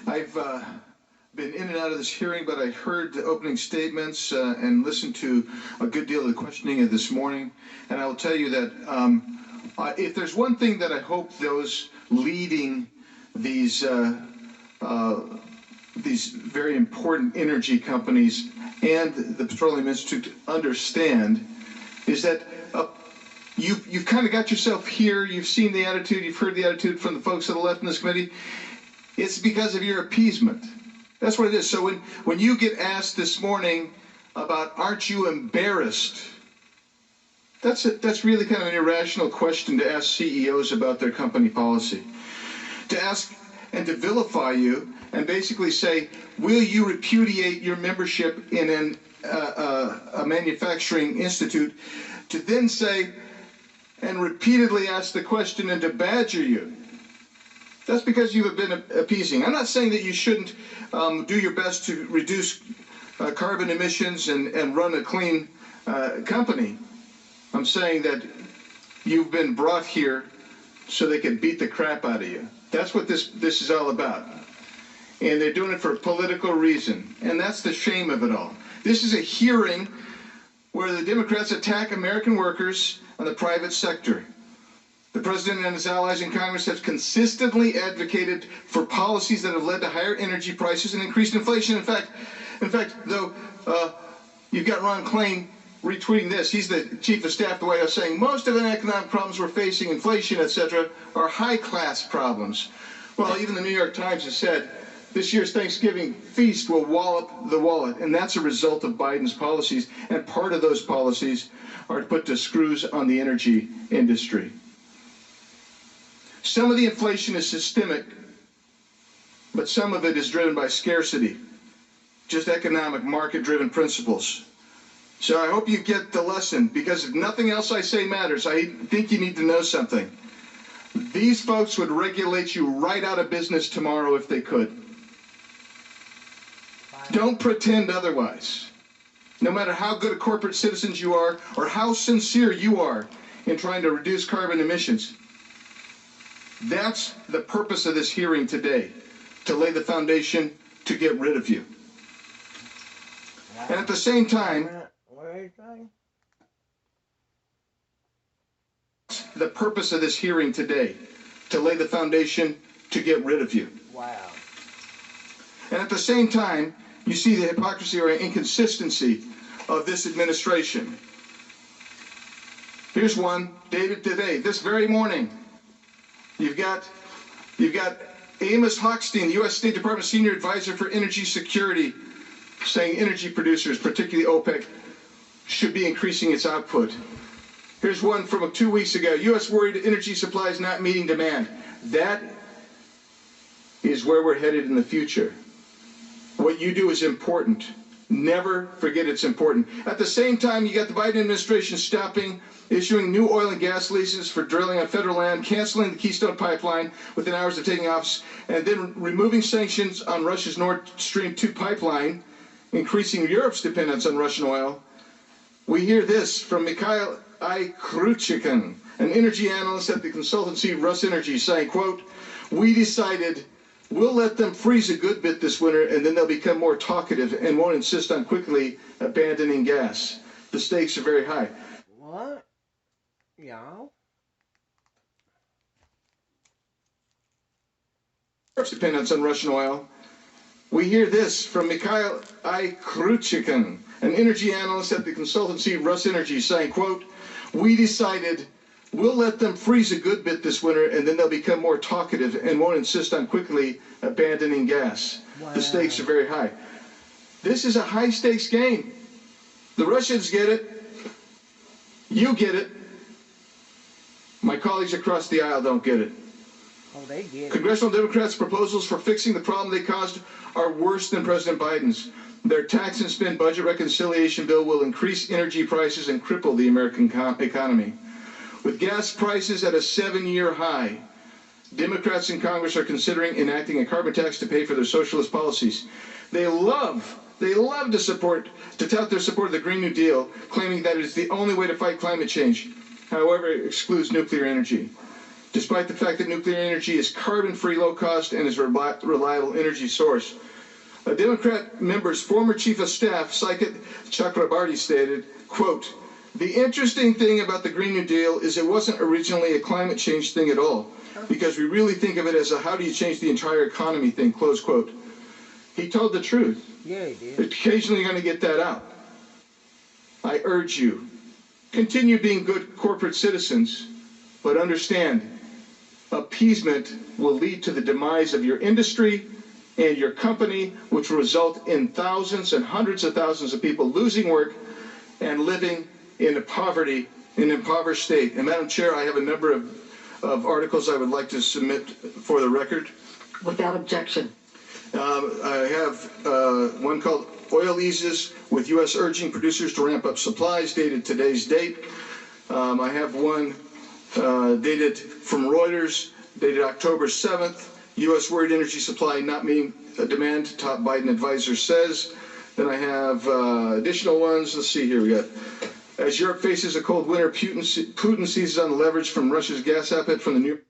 I've been in and out of this hearing, but I heard the opening statements and listened to a good deal of the questioning this morning. And I will tell you that if there's one thing that I hope those leading these very important energy companies and the Petroleum Institute understand is that you've kind of got yourself here. You've seen the attitude. You've heard the attitude from the folks to the left in this committee. It's because of your appeasement. That's what it is. So when you get asked this morning about aren't you embarrassed, that's really kind of an irrational question to ask CEOs about their company policy. To ask and to vilify you and basically say, will you repudiate your membership in a manufacturing institute, to then say and repeatedly ask the question and to badger you. That's because you have been appeasing. I'm not saying that you shouldn't do your best to reduce carbon emissions and run a clean company. I'm saying that you've been brought here so they can beat the crap out of you. That's what this is all about. And they're doing it for a political reason. And that's the shame of it all. This is a hearing where the Democrats attack American workers and the private sector. The president and his allies in Congress have consistently advocated for policies that have led to higher energy prices and increased inflation. In fact, though, you've got Ron Klain retweeting this. He's the chief of staff of the White House, saying most of the economic problems we're facing, inflation, etc., are high-class problems. Well, even the New York Times has said this year's Thanksgiving feast will wallop the wallet, and that's a result of Biden's policies, and part of those policies are to put the screws on the energy industry. Some of the inflation is systemic, but some of it is driven by scarcity, just economic market-driven principles. So I hope you get the lesson, because if nothing else I say matters, I think you need to know something. These folks would regulate you right out of business tomorrow if they could. Don't pretend otherwise. No matter how good a corporate citizens you are or how sincere you are in trying to reduce carbon emissions. That's the purpose of this hearing today, to lay the foundation to get rid of you. And at the same time, the purpose of this hearing today, to lay the foundation to get rid of you. Wow. And at the same time, you see the hypocrisy or inconsistency of this administration. Here's one dated today, this very morning. You've got Amos Hochstein, the U.S. State Department Senior Advisor for Energy Security, saying energy producers, particularly OPEC, should be increasing its output. Here's one from 2 weeks ago. U.S. worried energy supplies not meeting demand. That is where we're headed in the future. What you do is important. Never forget it's important. At the same time, you got the Biden administration issuing new oil and gas leases for drilling on federal land, canceling the Keystone Pipeline within hours of taking office, and then removing sanctions on Russia's Nord Stream 2 pipeline, increasing Europe's dependence on Russian oil. We hear this from Mikhail Kruchikin, an energy analyst at the consultancy RusEnergy, saying, quote, "We decided we'll let them freeze a good bit this winter, and then they'll become more talkative and won't insist on quickly abandoning gas. The stakes are very high." What? Yeah. Dependence on Russian oil. We hear this from Mikhail Kruchikin, an energy analyst at the consultancy RusEnergy, saying, quote, "We decided we'll let them freeze a good bit this winter, and then they'll become more talkative and won't insist on quickly abandoning gas. Wow. The stakes are very high." This is a high-stakes game. The Russians get it. You get it. My colleagues across the aisle don't get it. Oh, they get it. Congressional Democrats' proposals for fixing the problem they caused are worse than President Biden's. Their tax and spend budget reconciliation bill will increase energy prices and cripple the American economy. With gas prices at a 7-year high, Democrats in Congress are considering enacting a carbon tax to pay for their socialist policies. They love to tout their support of the Green New Deal, claiming that it is the only way to fight climate change. However, it excludes nuclear energy. despite the fact that nuclear energy is carbon-free, low-cost, and is a reliable energy source. A Democrat member's former chief of staff, Saikat Chakrabarty, stated, quote, "The interesting thing about the Green New Deal is it wasn't originally a climate change thing at all, because we really think of it as a how do you change the entire economy thing," close quote. He told the truth. Yeah, he did. But occasionally you're going to get that out. I urge you, continue being good corporate citizens, but understand, appeasement will lead to the demise of your industry and your company, which will result in thousands and hundreds of thousands of people losing work and living in poverty, in an impoverished state. And Madam Chair, I have a number of articles I would like to submit for the record. Without objection. I have one called Oil Eases with U.S. urging producers to ramp up supplies, dated today's date. I have one dated from Reuters, dated October 7th. U.S. worried energy supply not meeting demand, top Biden advisor says. Then I have additional ones. Let's see here. We got, as Europe faces a cold winter, Putin seizes on the leverage from Russia's gas output from the New